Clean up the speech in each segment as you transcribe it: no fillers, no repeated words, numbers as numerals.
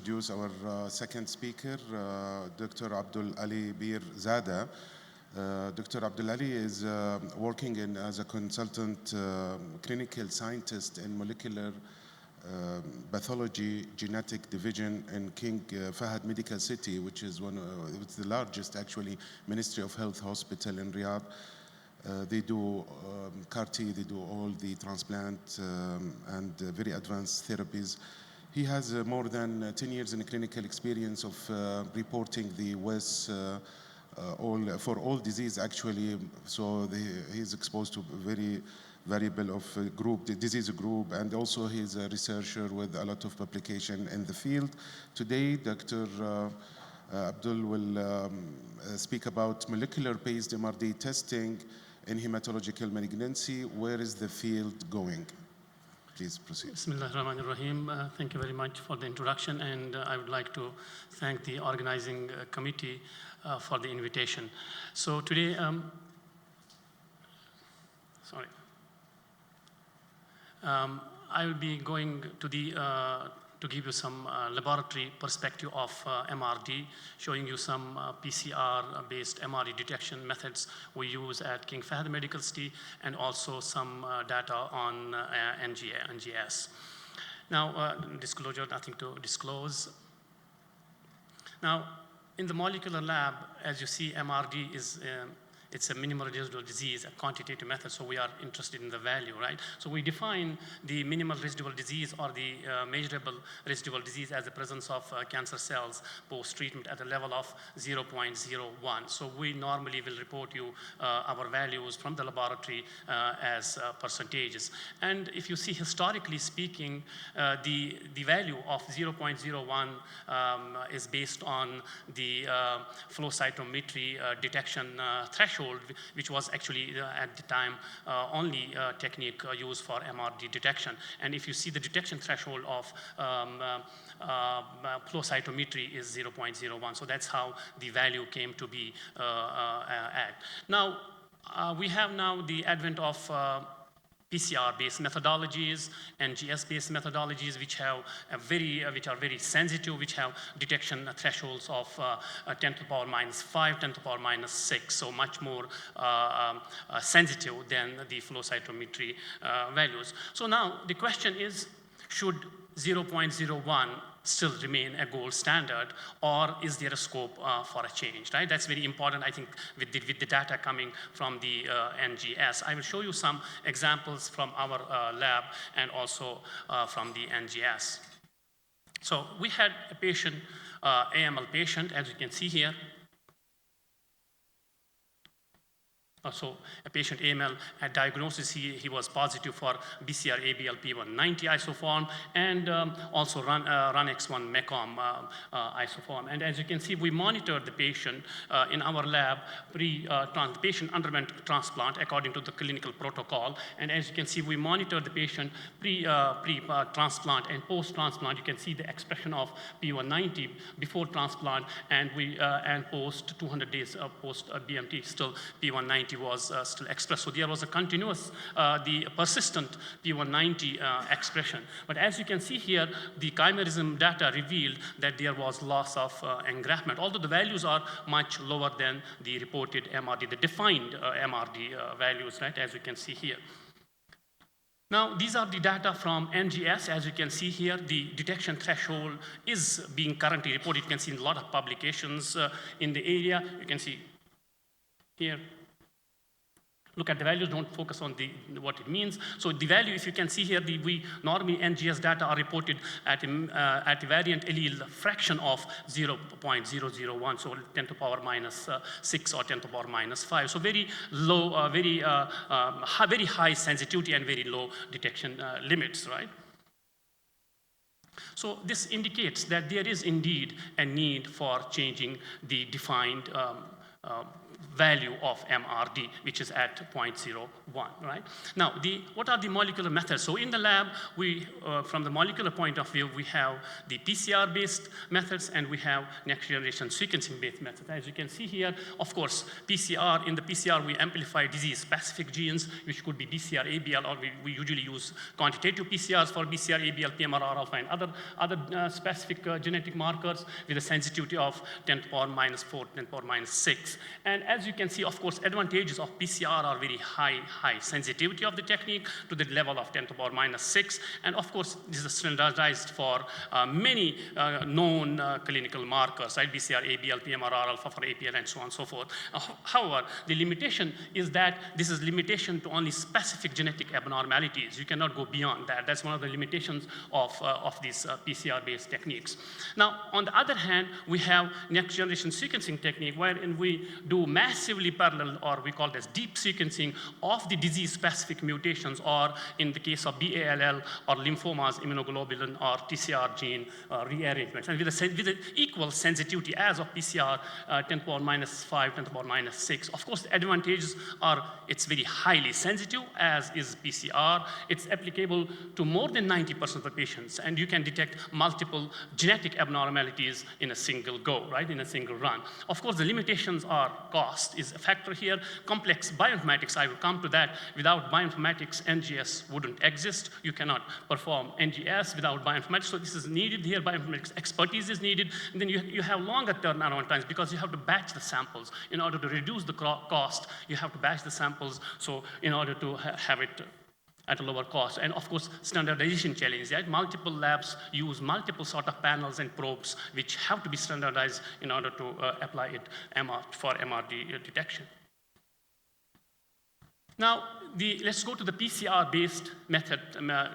Introduce our second speaker, Dr. Abdul Ali Bir Zada. Dr. Abdul Ali is working as a consultant clinical scientist in molecular pathology genetic division in King Fahd Medical City, which is it's the largest actually Ministry of Health hospital in Riyadh. They do CAR-T, they do all the transplant and very advanced therapies. He has more than 10 years in clinical experience of reporting the WES for all disease actually. So he's exposed to very variable of the disease group, and also he's a researcher with a lot of publication in the field. Today, Dr. Abdul will speak about molecular-based MRD testing in hematological malignancy. Where is the field going? Please proceed. Bismillahirrahmanirrahim. Thank you very much for the introduction, and I would like to thank the organizing committee for the invitation. So today, I will be going to give you some laboratory perspective of MRD, showing you some PCR-based MRD detection methods we use at King Fahd Medical City, and also some data on NGS. Now, disclosure, nothing to disclose. Now, in the molecular lab, as you see, MRD is it's a minimal residual disease, a quantitative method, so we are interested in the value, right? So we define the minimal residual disease or the measurable residual disease as the presence of cancer cells post-treatment at a level of 0.01. So we normally will report you our values from the laboratory as percentages. And if you see, historically speaking, the value of 0.01 is based on the flow cytometry detection threshold, which was actually at the time only technique used for MRD detection. And if you see, the detection threshold of flow cytometry is 0.01. So that's how the value came to be at. Now, we have now the advent of PCR-based methodologies, NGS-based methodologies, which are very sensitive, which have detection thresholds of 10 to the power minus 5, 10 to the power minus 6, so much more sensitive than the flow cytometry values. So now the question is, should 0.01 still remain a gold standard, or is there a scope for a change, right? That's very important, I think, with the data coming from the NGS. I will show you some examples from our lab and also from the NGS. So we had a patient, AML patient, as you can see here. So a patient AML at diagnosis, he was positive for BCR-ABL-P190 isoform, and also RUNX1 MECOM isoform. And as you can see, we monitored the patient in our lab. The patient underwent transplant according to the clinical protocol. And as you can see, we monitored the patient pre-transplant and post-transplant. You can see the expression of P190 before transplant, and post 200 days post BMT, still P190 was still expressed. So there was a continuous, the persistent P190 expression. But as you can see here, the chimerism data revealed that there was loss of engraftment, although the values are much lower than the reported MRD, the defined MRD values, right, as you can see here. Now, these are the data from NGS. As you can see here, the detection threshold is being currently reported. You can see in a lot of publications in the area. You can see here. Look at the values, don't focus on what it means. So the value, if you can see here, normally NGS data are reported at a variant allele fraction of 0.001, so 10 to the power minus 6 or 10 to the power minus 5. So very low, very high sensitivity and very low detection limits, right? So this indicates that there is indeed a need for changing the defined value of MRD, which is at 0.01, right? Now, what are the molecular methods? So in the lab, from the molecular point of view, we have the PCR-based methods and we have next-generation sequencing-based methods. As you can see here, of course, in the PCR, we amplify disease-specific genes, which could be BCR, ABL, or we usually use quantitative PCRs for BCR, ABL, PMR, alpha, and other specific genetic markers with a sensitivity of 10 to the power minus 4, 10 to the power minus 6. And as you can see, of course, advantages of PCR are very high sensitivity of the technique to the level of 10 to the power minus 6. And of course, this is standardized for many known clinical markers, right? BCR, ABL, PMR, alpha for APL, and so on and so forth. However, the limitation is that this is limitation to only specific genetic abnormalities. You cannot go beyond that. That's one of the limitations of these PCR-based techniques. Now, on the other hand, we have next-generation sequencing technique wherein we do massively parallel, or we call this deep sequencing of the disease-specific mutations, or in the case of BALL or lymphomas, immunoglobulin or TCR gene rearrangements, and with an equal sensitivity as of PCR, 10 to the power minus 5, 10 to the power minus 6. Of course, the advantages are it's very highly sensitive, as is PCR. It's applicable to more than 90% of the patients, and you can detect multiple genetic abnormalities in a single go, right, in a single run. Of course, the limitations are cost is a factor here. Complex bioinformatics, I will come to that. Without bioinformatics, NGS wouldn't exist. You cannot perform NGS without bioinformatics, so this is needed here. Bioinformatics expertise is needed. And then you have longer turnaround times because you have to batch the samples. In order to reduce the cost, you have to batch the samples, so in order to have it at a lower cost. And of course, standardization challenge, right? Multiple labs use multiple sort of panels and probes which have to be standardized in order to apply it for MRD detection. Now, let's go to the PCR-based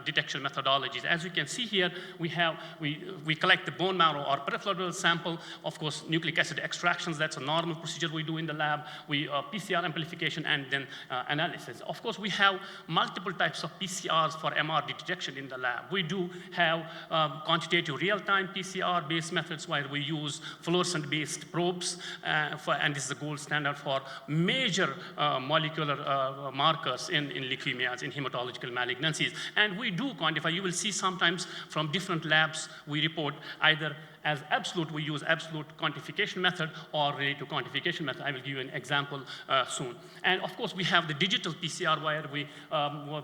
detection methodologies. As you can see here, we collect the bone marrow or peripheral blood sample. Of course, nucleic acid extractions, that's a normal procedure we do in the lab. We PCR amplification and then analysis. Of course, we have multiple types of PCRs for MRD detection in the lab. We do have quantitative real-time PCR-based methods where we use fluorescent-based probes, and this is the gold standard for major molecular markers in leukemias, in hematological malignancies. And we do quantify. You will see sometimes from different labs, we report either as absolute, we use absolute quantification method, or relative quantification method. I will give you an example soon. And of course, we have the digital PCR where we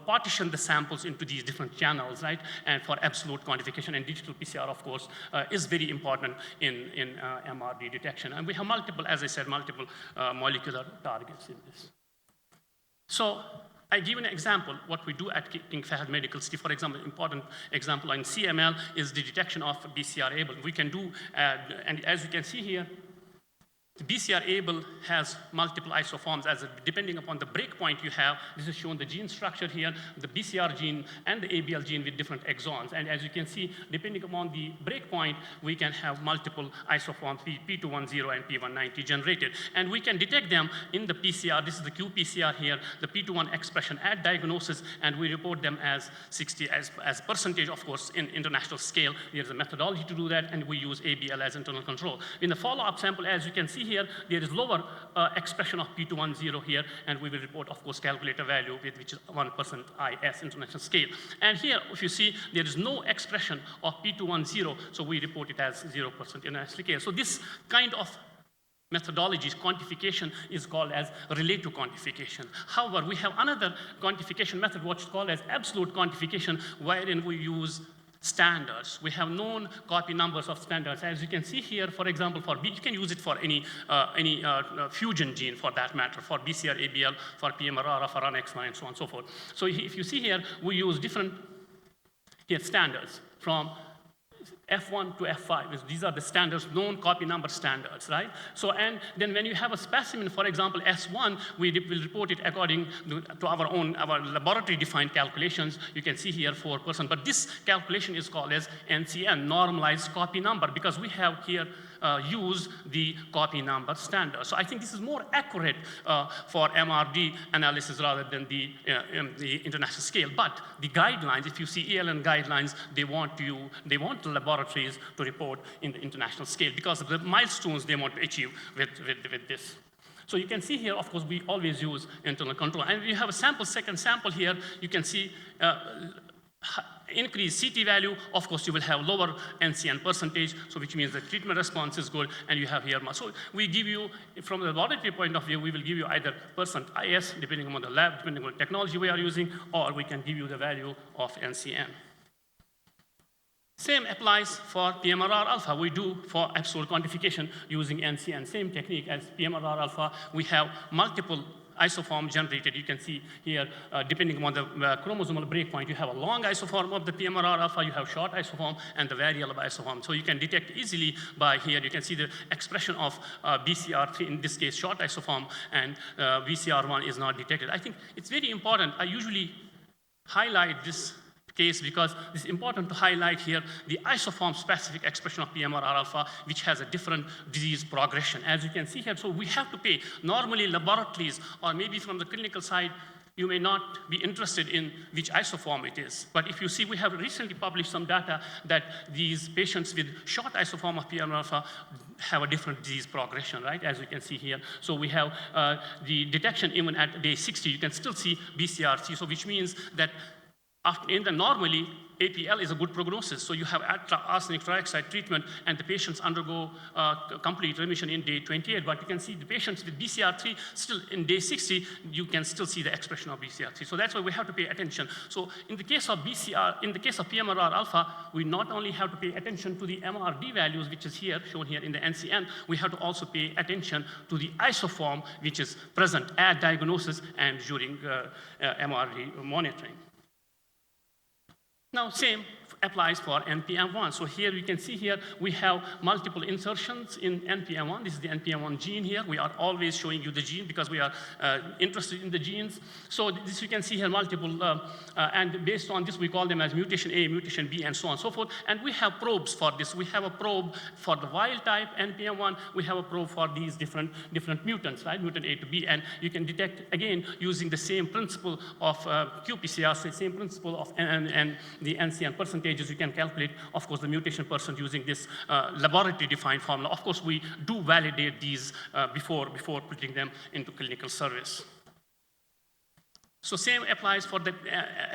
partition the samples into these different channels, right? And for absolute quantification, and digital PCR, of course, is very important in MRD detection. And we have multiple, as I said, multiple molecular targets in this. So I give an example, what we do at King Fahd Medical City. For example, important example in CML is the detection of BCR-ABL. We can do, and as you can see here, the BCR-ABL has multiple isoforms depending upon the breakpoint you have. This is shown the gene structure here, the BCR gene and the ABL gene with different exons. And as you can see, depending upon the breakpoint, we can have multiple isoforms, P210 and P190 generated. And we can detect them in the PCR. This is the qPCR here, the P21 expression at diagnosis, and we report them as 60 as percentage, of course, in international scale. There's a methodology to do that, and we use ABL as internal control. In the follow-up sample, as you can see here, there is lower expression of P210 here, and we will report, of course, calculator value which is 1% IS international scale. And here, if you see, there is no expression of P210, so we report it as 0% international scale. So this kind of methodologies, quantification, is called as relative quantification. However, we have another quantification method, what's called as absolute quantification, wherein we use standards. We have known copy numbers of standards. As you can see here, for example, for B, you can use it for any fusion gene for that matter, for BCR, ABL, for PMR, for RNX1, and so on and so forth. So if you see here, we use different standards from F1 to F5. These are the standards, known copy number standards, right? So, and then when you have a specimen, for example, S1, we will report it according to our laboratory-defined calculations. You can see here 4%, but this calculation is called as NCN, normalized copy number, because we have here use the copy number standard. So I think this is more accurate for MRD analysis rather than the international scale. But the guidelines, if you see ELN guidelines, they want the laboratories to report in the international scale because of the milestones they want to achieve with this. So you can see here, of course, we always use internal control. And you have a second sample here, you can see increase CT value, of course, you will have lower NCN percentage, so which means the treatment response is good, and you have here. So we give you, from the laboratory point of view, we will give you either %IS, depending on the lab, depending on the technology we are using, or we can give you the value of NCN. Same applies for PMRR alpha. We do for absolute quantification using NCN. Same technique as PMRR alpha. We have multiple isoform generated. You can see here, depending on the chromosomal breakpoint, you have a long isoform of the PMRR alpha, you have short isoform, and the variable isoform. So you can detect easily by here. You can see the expression of BCR3, in this case, short isoform, and BCR1 is not detected. I think it's very important. I usually highlight this case because it's important to highlight here the isoform-specific expression of PMRR alpha, which has a different disease progression. As you can see here, so we have to pay. Normally, laboratories, or maybe from the clinical side, you may not be interested in which isoform it is. But if you see, we have recently published some data that these patients with short isoform of PMRR alpha have a different disease progression, right? As you can see here. So we have the detection even at day 60, you can still see BCRC, so which means that normally, APL is a good prognosis. So you have arsenic trioxide treatment, and the patients undergo complete remission in day 28. But you can see the patients with BCR3 still in day 60, you can still see the expression of BCR3. So that's why we have to pay attention. So in the case of PMRR alpha, we not only have to pay attention to the MRD values, which is here, shown here in the NCN, we have to also pay attention to the isoform, which is present at diagnosis and during MRD monitoring. Now, same applies for NPM1. So here you can see here we have multiple insertions in NPM1. This is the NPM1 gene here. We are always showing you the gene because we are interested in the genes. So this you can see here multiple, and based on this we call them as mutation A, mutation B, and so on and so forth. And we have probes for this. We have a probe for the wild type NPM1. We have a probe for these different mutants, right? Mutant A to B, and you can detect again using the same principle of qPCR, so the same principle of and the NCN percentages. You can calculate, of course, the mutation percent using this laboratory-defined formula. Of course, we do validate these before putting them into clinical service. So same applies for the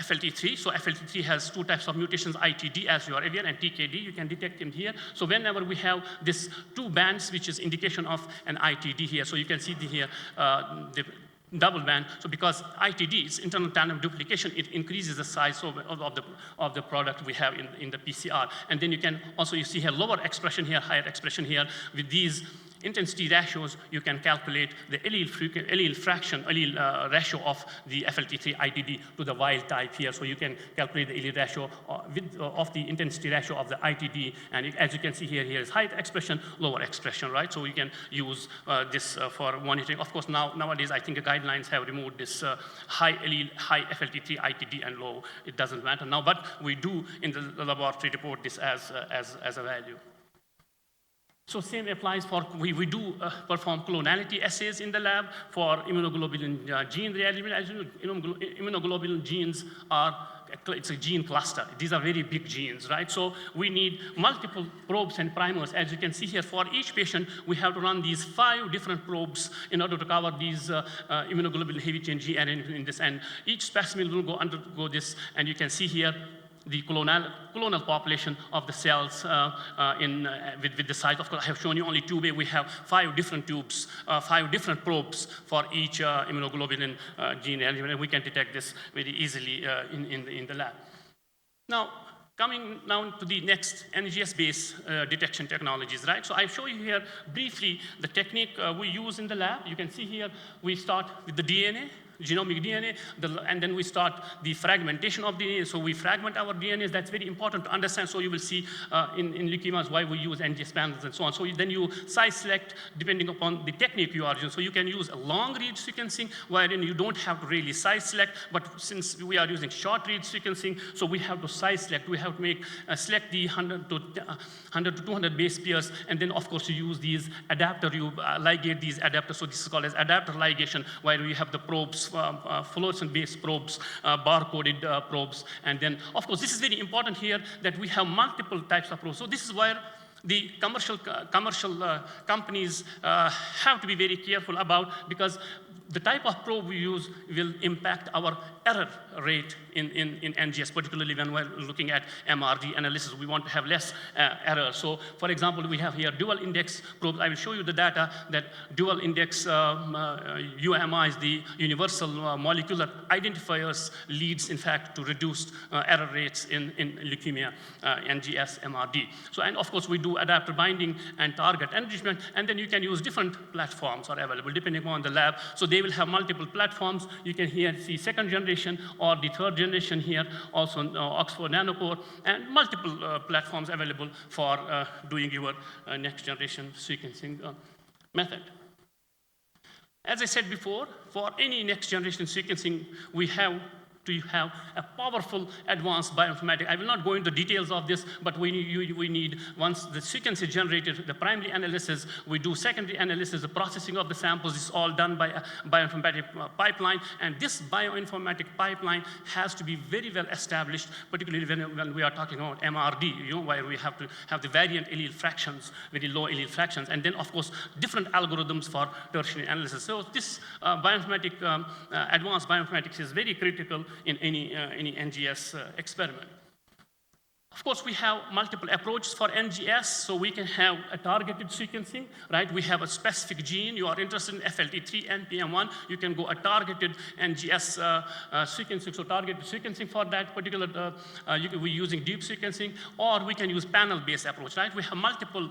FLT3. So FLT3 has two types of mutations, ITD, as you are aware, and TKD. You can detect them here. So whenever we have this two bands, which is indication of an ITD here. So you can see here the double band. So because ITD is internal tandem duplication, it increases the size of the product we have in the PCR. And then you can also, you see here lower expression here, higher expression here. With these intensity ratios, you can calculate the allele ratio of the FLT3 ITD to the wild type here. So you can calculate the allele ratio of the intensity ratio of the ITD. And as you can see here is high expression, lower expression, right? So we can use this for monitoring. Of course, nowadays, I think the guidelines have removed this high FLT3 ITD and low. It doesn't matter now, but we do in the laboratory report this as a value. So same applies for, we do perform clonality assays in the lab for immunoglobulin gene rearrangement. As you know, immunoglobulin genes it's a gene cluster. These are very big genes, right? So we need multiple probes and primers. As you can see here, for each patient, we have to run these 5 different probes in order to cover these immunoglobulin heavy chain gene in this. And each specimen will undergo this, and you can see here the clonal population of the cells with the size. Of course, I have shown you only 2 ways. We have 5 different tubes, 5 different probes for each immunoglobulin gene element, and we can detect this very easily in the lab. Now, coming now to the next NGS-based detection technologies, right? So I show you here briefly the technique we use in the lab. You can see here we start with the DNA, genomic DNA, and then we start the fragmentation of DNA. So we fragment our DNA. That's very important to understand. So you will see in leukemias why we use NGS panels and so on. So then you size select depending upon the technique you are using. So you can use a long read sequencing wherein you don't have to really size select, but since we are using short read sequencing, so we have to size select. We have to select the 100 to 200 base pairs, and then of course you use these adapter, you ligate these adapters. So this is called as adapter ligation, where you have the probes, fluorescent-based probes, barcoded probes, and then, of course, this is very important here that we have multiple types of probes. So this is where the commercial companies have to be very careful about, because the type of probe we use will impact our error rate in NGS, particularly when we're looking at MRD analysis. We want to have less error. So, for example, we have here dual index probes. I will show you the data that dual index UMIs, the universal molecular identifiers, leads, in fact, to reduced error rates in leukemia, NGS, MRD. So, and of course, we do adapter binding and target enrichment, and then you can use different platforms are available depending on the lab. So they will have multiple platforms. You can here see second generation or the third generation here, also Oxford Nanopore, and multiple platforms available for doing your next generation sequencing method. As I said before, for any next generation sequencing, we have to have a powerful advanced bioinformatics. I will not go into details of this, but we need, once the sequence is generated, the primary analysis, we do secondary analysis, the processing of the samples is all done by a bioinformatic pipeline, and this bioinformatic pipeline has to be very well established, particularly when we are talking about MRD, where we have to have the variant allele fractions, very low allele fractions, and then, of course, different algorithms for tertiary analysis. So this advanced bioinformatics is very critical in any NGS experiment. Of course, we have multiple approaches for NGS, so we can have a targeted sequencing, right? We have a specific gene. You are interested in FLT3, NPM1, you can go a targeted NGS sequencing, so targeted sequencing for that particular, we're using deep sequencing, or we can use panel-based approach, right? We have multiple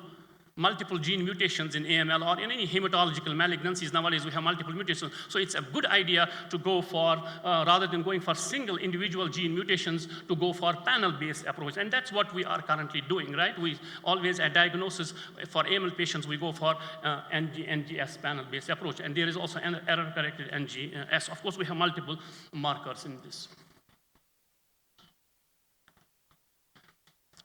gene mutations in AML or in any hematological malignancies. Nowadays, we have multiple mutations. So it's a good idea to go for, rather than going for single individual gene mutations, to go for panel-based approach. And that's what we are currently doing, right? We always, at diagnosis for AML patients, we go for NGS panel-based approach. And there is also an error-corrected NGS. Of course, we have multiple markers in this.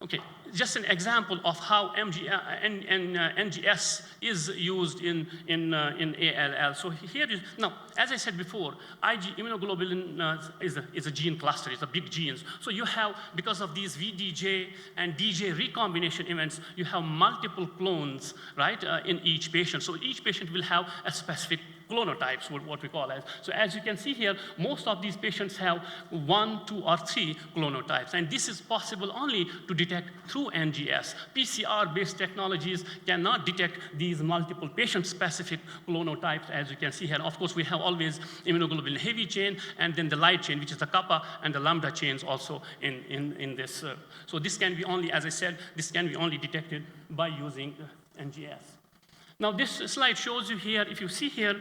Okay, just an example of how NGS is used in ALL. So here is, now, as I said before, Ig immunoglobulin is a gene cluster, it's a big genes. So you have, because of these VDJ and DJ recombination events, you have multiple clones, right, in each patient. So each patient will have a specific clonotypes, what we call as. So as you can see here, most of these patients have 1, 2, or 3 clonotypes. And this is possible only to detect through NGS. PCR-based technologies cannot detect these multiple patient-specific clonotypes, as you can see here. Of course, we have always immunoglobulin heavy chain, and then the light chain, which is the kappa and the lambda chains also in this. So this can be only, as I said, this can be only detected by using NGS. Now this slide shows you here, if you see here,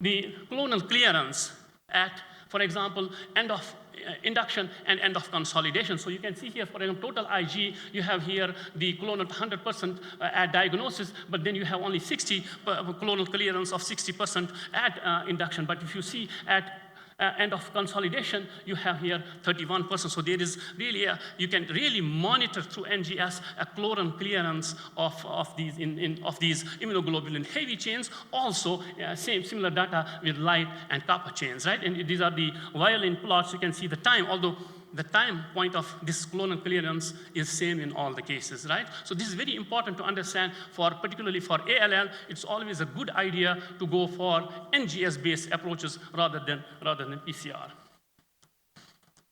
the clonal clearance at, for example, end of induction and end of consolidation. So you can see here, for example, total IG, you have here the clonal 100% at diagnosis, but then you have only 60 clonal clearance of 60% at induction. But if you see at end of consolidation, you have here 31%. So there is really you can really monitor through NGS a clonal clearance of these immunoglobulin heavy chains. Also, similar data with light and kappa chains, right? And these are the violin plots. You can see the time, although the time point of this clonal clearance is same in all the cases, right? So this is very important to understand, particularly for ALL. It's always a good idea to go for NGS-based approaches rather than PCR.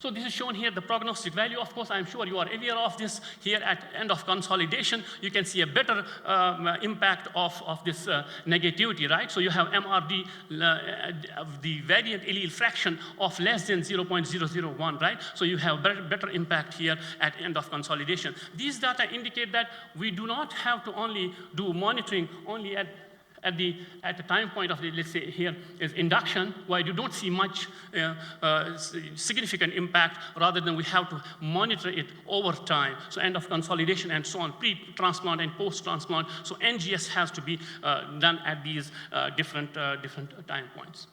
So this is shown here, the prognostic value. Of course, I'm sure you are aware of this. Here at end of consolidation, you can see a better impact of this negativity, right? So you have MRD, the variant allele fraction of less than 0.001, right? So you have better impact here at end of consolidation. These data indicate that we do not have to only do monitoring only at the time point of the, let's say here is induction, where you don't see much significant impact, rather than we have to monitor it over time. So end of consolidation and so on, pre-transplant and post-transplant. So NGS has to be done at these different time points.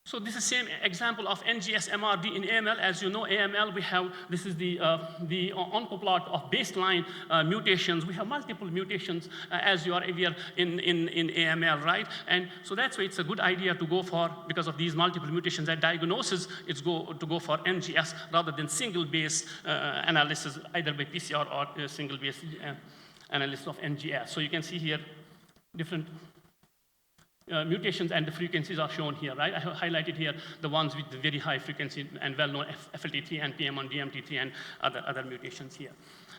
So this is the same example of NGS MRD in AML. As you know, AML, we have, this is the oncoplot of baseline mutations. We have multiple mutations, as you are aware, in AML, right? And so that's why it's a good idea to go for, because of these multiple mutations at diagnosis, to go for NGS rather than single-base analysis, either by PCR or single-base analysis of NGS. So you can see here different mutations and the frequencies are shown here, right? I have highlighted here the ones with the very high frequency and well-known FLT3, NPM1, DMT3, and other mutations here.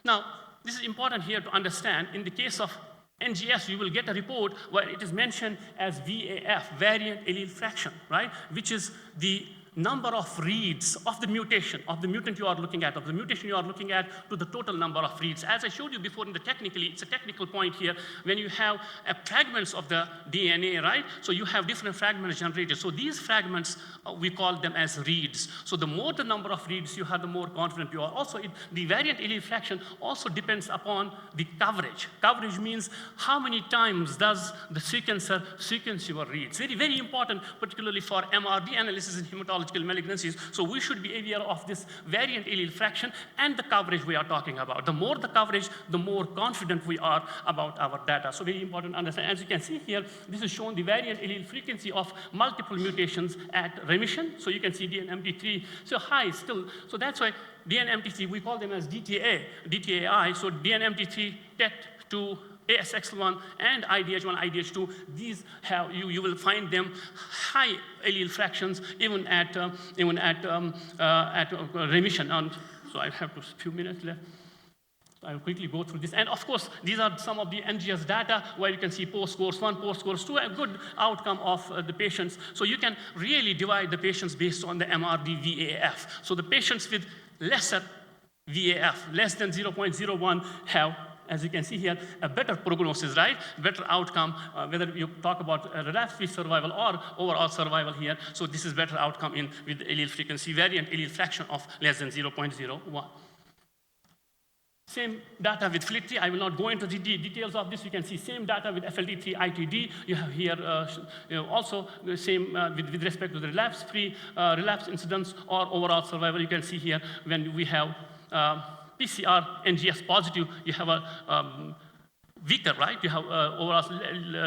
Now, this is important here to understand. In the case of NGS, you will get a report where it is mentioned as VAF, variant allele fraction, right? Which is the number of reads of the mutation, of the mutant you are looking at, of the mutation you are looking at, to the total number of reads. As I showed you before it's a technical point here, when you have fragments of the DNA, right? So you have different fragments generated. So these fragments, we call them as reads. So the more the number of reads you have, the more confident you are. Also, the variant allele fraction also depends upon the coverage. Coverage means how many times does the sequencer sequence your reads. Very, very important, particularly for MRD analysis in hematological malignancies. So we should be aware of this variant allele fraction and the coverage we are talking about. The more the coverage, the more confident we are about our data. So very important to understand. As you can see here, this is shown the variant allele frequency of multiple mutations at remission. So you can see DNMT3, so high still. So that's why DNMT3, we call them as DTAI. So DNMT3, TET2, ASXL1 and IDH1, IDH2, these have you will find them high allele fractions even at remission. And so I have a few minutes left. So I'll quickly go through this. And of course, these are some of the NGS data where you can see post-course 1, post-course 2, a good outcome of the patients. So you can really divide the patients based on the MRD VAF. So the patients with lesser VAF, less than 0.01, have, as you can see here, a better prognosis, right? Better outcome, whether you talk about relapse-free survival or overall survival here. So this is better outcome with allele frequency, variant allele fraction of less than 0.01. Same data with FLT3. I will not go into the details of this. You can see same data with FLT3 ITD. You have here also the same with respect to the relapse-free, relapse incidence or overall survival. You can see here when we have PCR NGS positive, you have a weaker, right? You have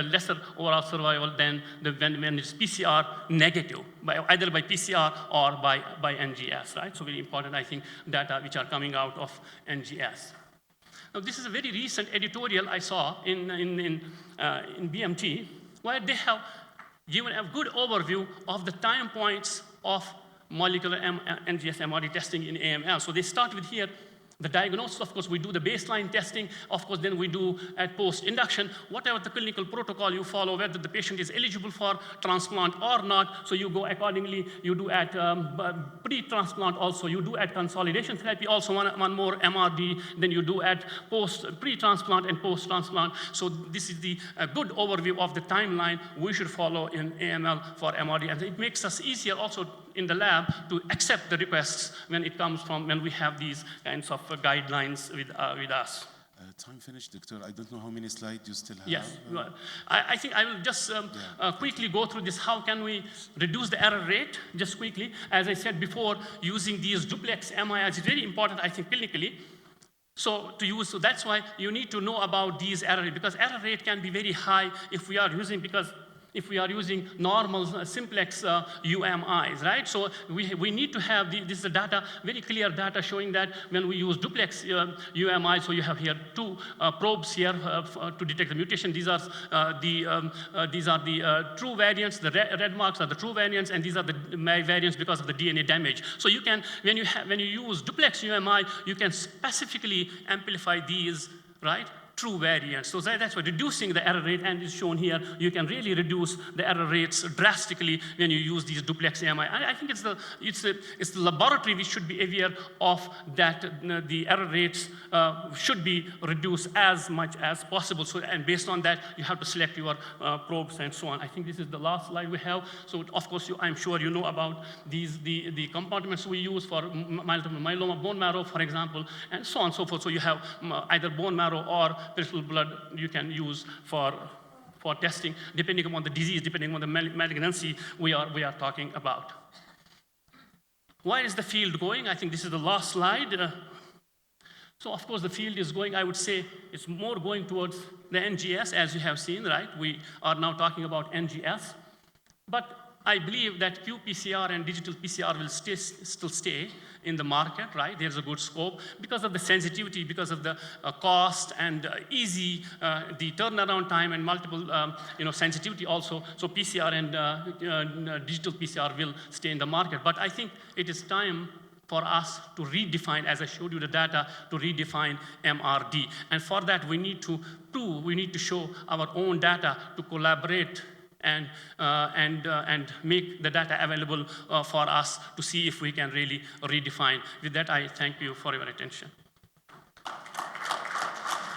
lesser overall survival than when it's PCR negative, either by PCR or by NGS, right? So very important, I think, data which are coming out of NGS. Now, this is a very recent editorial I saw in BMT, where they have given a good overview of the time points of molecular NGS MRD testing in AML. So they start with here, the diagnosis. Of course, we do the baseline testing. Of course, then we do at post-induction, whatever the clinical protocol you follow, whether the patient is eligible for transplant or not. So you go accordingly. You do at pre-transplant also. You do at consolidation therapy also one more MRD. Then you do at pre-transplant and post-transplant. So this is the good overview of the timeline we should follow in AML for MRD. And it makes us easier also in the lab to accept the requests when it comes from, when we have these kinds of guidelines with us. Time finished, Doctor. I don't know how many slides you still have. Yes, I think I will just quickly go through this. How can we reduce the error rate? Just quickly, as I said before, using these duplex MIs is very important, I think, clinically. So that's why you need to know about these error rate, because error rate can be very high if we are using normal simplex UMIs, right? So we need to have this is the data, very clear data showing that when we use duplex UMI, so you have here two probes here to detect the mutation. These are the true variants. The red marks are the true variants, and these are the variants because of the DNA damage. So you can, when you use duplex UMI, you can specifically amplify these, right? True variants. So that's why reducing the error rate, and is shown here, you can really reduce the error rates drastically when you use these duplex AMI. I think it's the laboratory which should be aware of that the error rates should be reduced as much as possible. So, and based on that, you have to select your probes and so on. I think this is the last slide we have. So of course, I'm sure you know about the compartments we use for multiple myeloma, bone marrow, for example, and so on and so forth. So you have either bone marrow or peripheral blood you can use for testing, depending upon the disease, depending on the malignancy we are talking about. Where is the field going? I think this is the last slide. So of course the field is going, I would say, it's more going towards the NGS, as you have seen, right? We are now talking about NGS. But I believe that qPCR and digital PCR will still stay in the market, right? There's a good scope because of the sensitivity, because of the cost and easy, the turnaround time and multiple, sensitivity also. So PCR and digital PCR will stay in the market. But I think it is time for us to redefine, as I showed you the data, to redefine MRD. And for that, we need to prove, we need to show our own data to collaborate and make the data available for us to see if we can really redefine. With that, I thank you for your attention.